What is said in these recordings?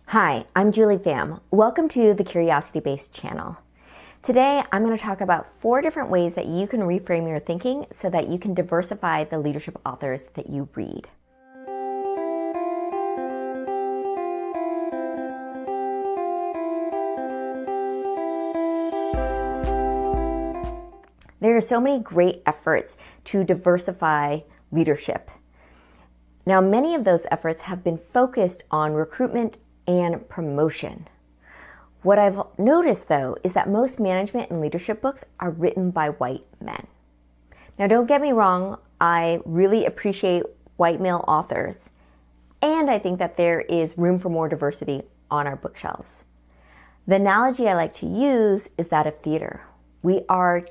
Hi, I'm Pham. Welcome to the CuriosityBased channel. Today, I'm going to talk about 4 different ways that you can reframe your thinking so that you can diversify the leadership authors that you read. There are so many great efforts to diversify leadership. Now, many of those efforts have been focused on recruitment and promotion. What I've noticed, though, is that most management and leadership books are written by white men. Now, don't get me wrong, I really appreciate white male authors, and I think that there is room for more diversity on our bookshelves. The analogy I like to use is that of theater. We are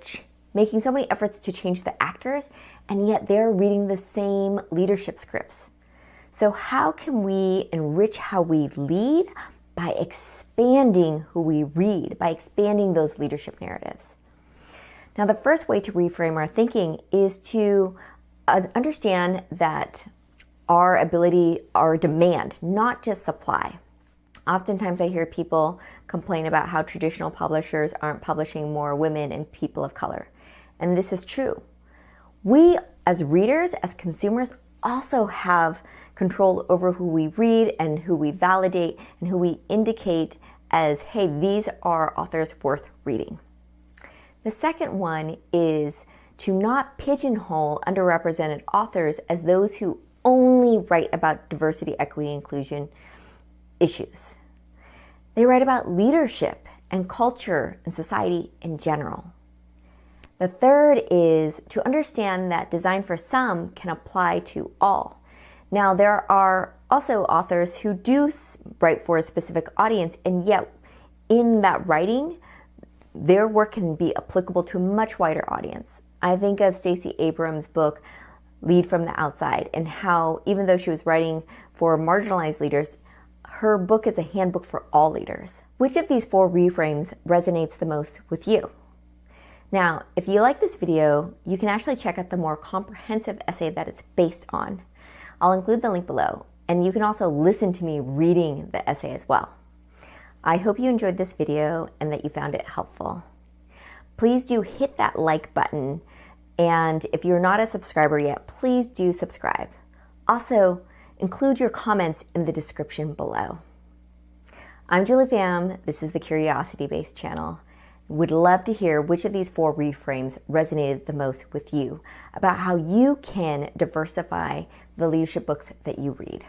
making so many efforts to change the actors, and yet they're reading the same leadership scripts. So how can we enrich how we lead? By expanding who we read, by expanding those leadership narratives. Now, the first way to reframe our thinking is to understand that our ability, our demand, not just supply. Oftentimes I hear people complain about how traditional publishers aren't publishing more women and people of color. And this is true. We, as readers, as consumers, also have control over who we read and who we validate and who we indicate as, hey, these are authors worth reading. The second one is to not pigeonhole underrepresented authors as those who only write about diversity, equity, inclusion issues. They write about leadership and culture and society in general. The third is to understand that design for some can apply to all. Now, there are also authors who do write for a specific audience, and yet in that writing, their work can be applicable to a much wider audience. I think of Stacey Abrams' book, Lead from the Outside, and how even though she was writing for marginalized leaders, her book is a handbook for all leaders. Which of these 4 reframes resonates the most with you? Now, if you like this video, you can actually check out the more comprehensive essay that it's based on. I'll include the link below, and you can also listen to me reading the essay as well. I hope you enjoyed this video and that you found it helpful. Please do hit that like button, and if you're not a subscriber yet, please do subscribe. Also, include your comments in the description below. I'm Pham. This is the CuriosityBased channel. Would love to hear which of these 4 reframes resonated the most with you about how you can diversify the leadership books that you read.